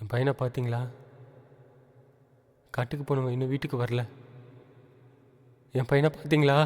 என் பையனை பார்த்தீங்களா? காட்டுக்கு போனவன் இன்னும் வீட்டுக்கு வரல. என் பையனை பார்த்தீங்களா?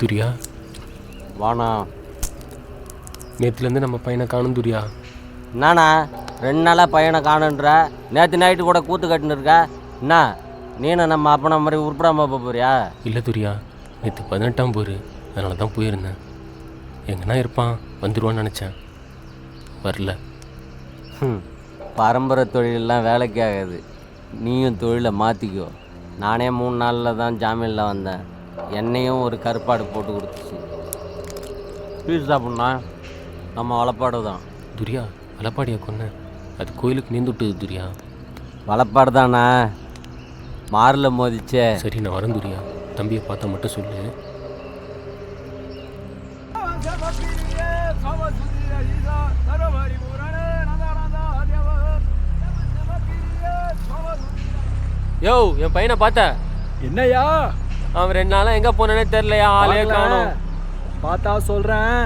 துரியா வாண்ணா. நேற்றுலேருந்து நம்ம பையனை காணும் துரியா. என்னண்ணா 2 நாளாக பையனை காணுன்ற? நேற்று நைட்டு கூட கூத்து கட்டுன்னு இருக்க. என்ன நீனு நம்ம அப்பனை மாதிரி உருப்படாமல் போறியா? இல்லை துரியா, நேற்று 18ஆம் போர், அதனால தான் போயிருந்தேன். எங்கன்னா இருப்பான், வந்துடுவான்னு நினச்சேன், வரல. பரம்பரை தொழிலெலாம் வேலைக்கு ஆகாது. நீயும் தொழிலை மாற்றிக்கோ. நானே 3 நாளில் தான் ஜாமீனில் வந்தேன். என்னையும் ஒரு கருப்பாடு போட்டு கொடுத்துச்சு. பீஸ் சாப்பிட்ணா நம்ம வளப்பாடு தான். துரியா, வளப்பாடியா கொன்ன? அது கோயிலுக்கு நீந்து விட்டுது துரியா. வளப்பாடு தானே, மாரில் மோதிச்சே. சரி, நான் வரேன் துரியா. தம்பியை பார்த்தா மட்டும் சொல்லு. யோ, என் பையனை பார்த்த? என்னையா அவன் 2 நாளாக எங்கே போனேன்னே தெரிலையா, ஆளே காணோம். பார்த்தா சொல்கிறேன்,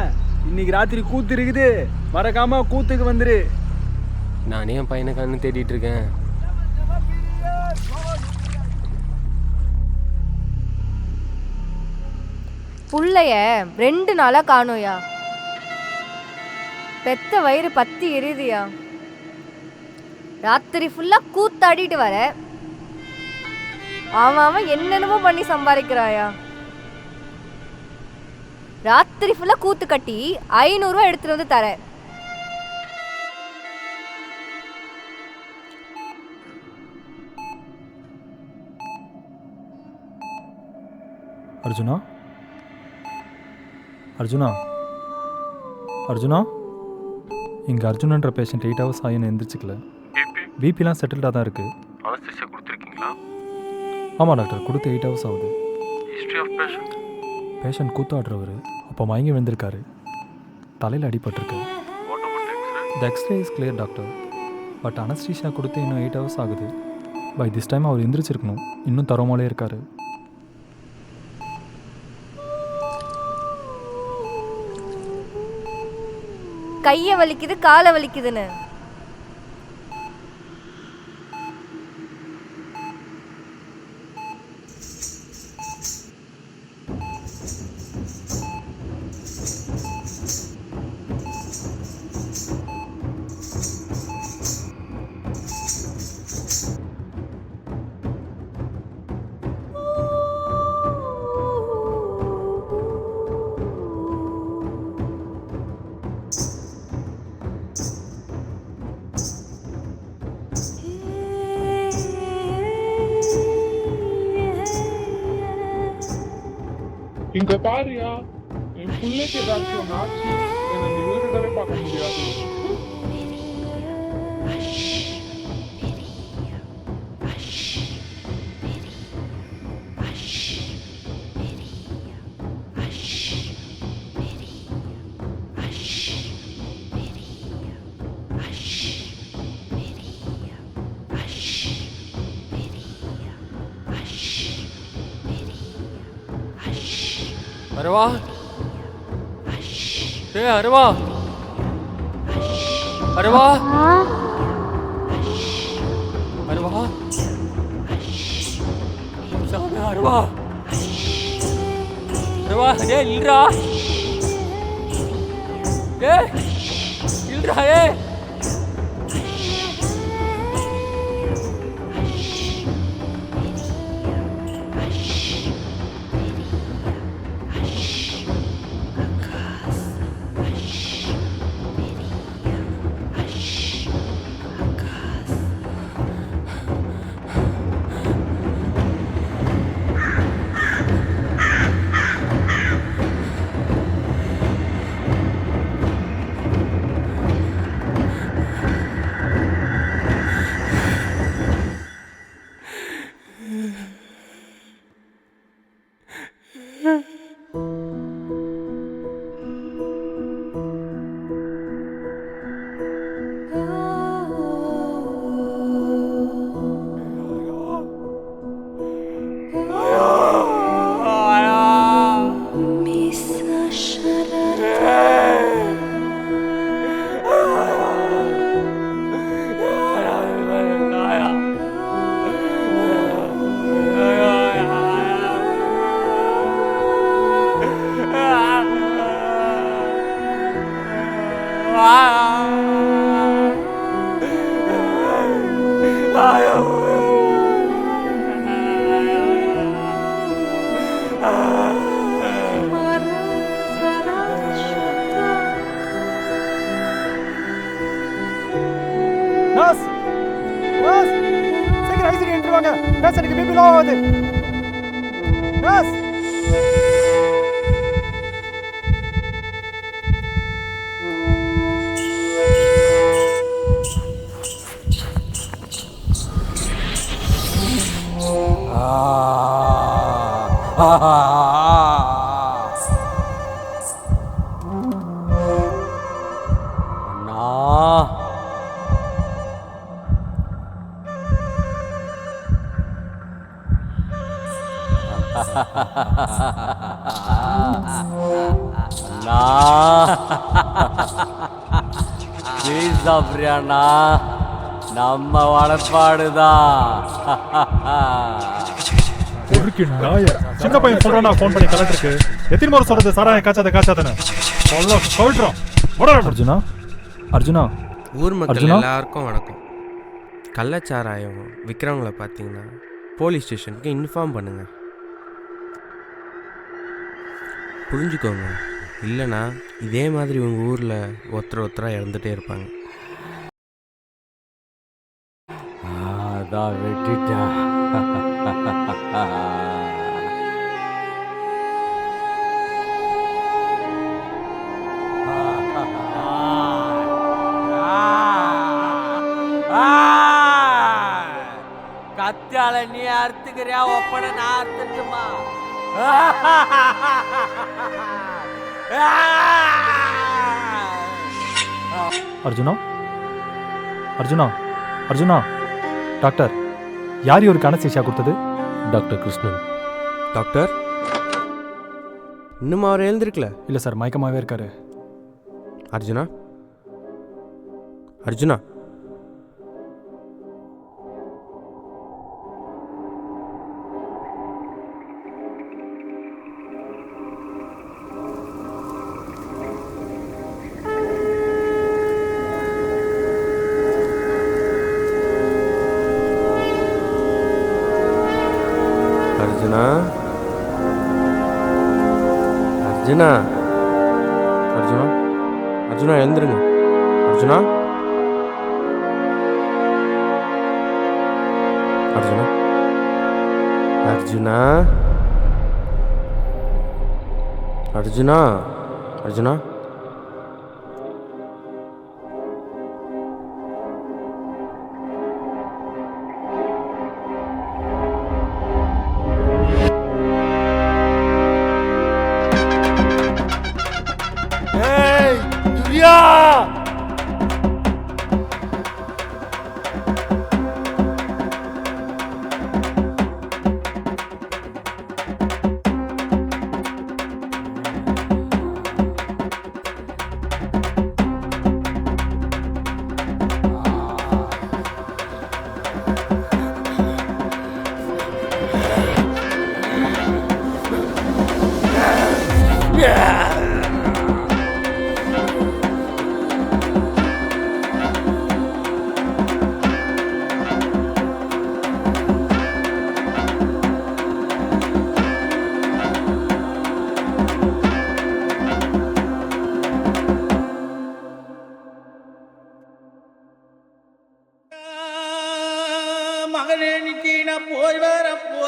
இன்னைக்கு ராத்திரி கூத்து இருக்குது, மறக்காம கூத்துக்கு வந்துரு. நானே என் பையனை கண்ணு தேடிட்டு இருக்கேன். புள்ளைய 2 நாளா காணோயா. பெத்த வயிறு பத்தி எரியுதுயா. ராத்திரி ஃபுல்லா கூத்தாடிட்டு வர. அவன் என்னென்னமோ பண்ணி சம்பாதிக்கிறாயா. ராத்திரி ஃபுல்லா கூத்து கட்டி 500 ரூபா எடுத்துட்டு வந்து தர. அர்ஜுனா, அர்ஜுனா, அர்ஜுனா, இங்கே அர்ஜுனன்ற பேஷண்ட் 8 ஹவர்ஸ் ஆகின்னு எந்திரிச்சிக்கல. பிபிலாம் செட்டில்டாக தான் இருக்குது. அனஸ்தீசியா கொடுத்துருக்கீங்களா? ஆமாம் டாக்டர், கொடுத்து 8 ஹவர்ஸ் ஆகுது. History of patient? பேஷண்ட் கூத்தாடுறவர், அப்போ மயங்கி விழுந்திருக்காரு, தலையில் அடிபட்டிருக்கு. The x-ray is clear doctor, but anaesthesia கொடுத்து இன்னும் 8 ஹவர்ஸ் ஆகுது. பை திஸ் டைம் அவர் எந்திரிச்சிருக்கணும், இன்னும் தரமாலே இருக்கார். கையை வலிக்குது, காலை வலிக்குதுன்னு. இங்க பாருயா, என் பிள்ளைக்கு ஏதாச்சும் ஆச்சு, என்ன இந்த உயிரிடவே பார்க்க முடியாது. அரவா, அரவா, அரவா, அரவா, சாமி அரவா. பிரபா டேய் இல்லடா டேய் இல்லடா ஏய் நர்ஸ் நர்ஸ் சீக்கிரம் ஐசியூ என்ட்ரி வாங்க பேஷண்ட்க்கு பிபி லோ ஆகுது நர்ஸ் ப்ளீஸ் சாப்பிட்றியாண்ணா நம்ம வளர்ப்பாடுதான் சின்ன பையன் சொல்றானா ஃபோன் பண்ணி கலெக்டருக்கு எத்தனை முறை சொல்றது சாராயம் காய்ச்சாதானே சொல்றோம் அர்ஜுனா அர்ஜுனா ஊர் மக்கள் அர்ஜுனா? எல்லாருக்கும் வணக்கம். கள்ளச்சாராயம் விற்கிறவங்கள பார்த்தீங்கன்னா போலீஸ் ஸ்டேஷனுக்கு இன்ஃபார்ம் பண்ணுங்க. புரிஞ்சுக்கோங்க, இல்லைன்னா இதே மாதிரி உங்கள் ஊரில் ஒருத்தராக இறந்துட்டே இருப்பாங்க. அதான் வெட்டிட்டேன். கத்தியால நீ அறுத்துக்கிறியா ஒப்பனை நான் அறுத்துட்டுமா? அர்ஜுனா அர்ஜுனா அர்ஜுனா டாக்டர் யார் இவருக்கு அனஸ்தீசியா கொடுத்தது? டாக்டர் கிருஷ்ணன். டாக்டர், இன்னும் அவர் எழுந்திருக்கல. இல்லை சார், மயக்கமாகவே இருக்காரு. அர்ஜுனா, அர்ஜுனா, அர்ஜுனா, அர்ஜுனா, அர்ஜுனா, அர்ஜுனா எழுந்துருங்க. அர்ஜுனா, அர்ஜுனா, அர்ஜுனா, அர்ஜுனா, அர்ஜுனா,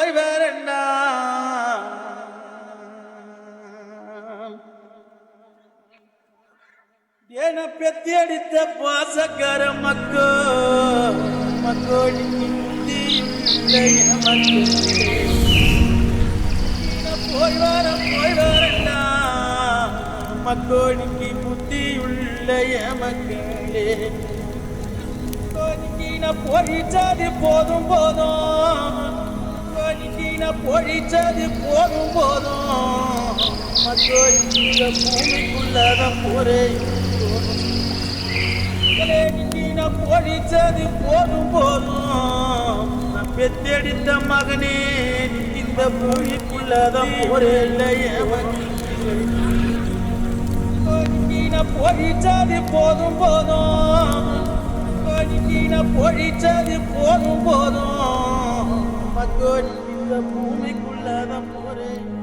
போய் வரண்டா ஏன பெத்தி அடித்த பாசக்கார மக்கோ மக்கோடி போய் வரண்டா மக்கோடிக்கு புத்தியுள்ள மக்களே பொழிச்சது போதும் பொழிச்சது போதும் மக்கோடிக்கு பூமிக்குள்ளதான் போரே பொழிச்சது போதும் பெத்தெடுத்த மகனே இந்த பூமிக்குள்ளதான் போரே இல்லையே பொழிச்சது போதும் பொழிச்சது போதும் மக்கள் இந்த பூமிக்குள்ளதான் போறேன்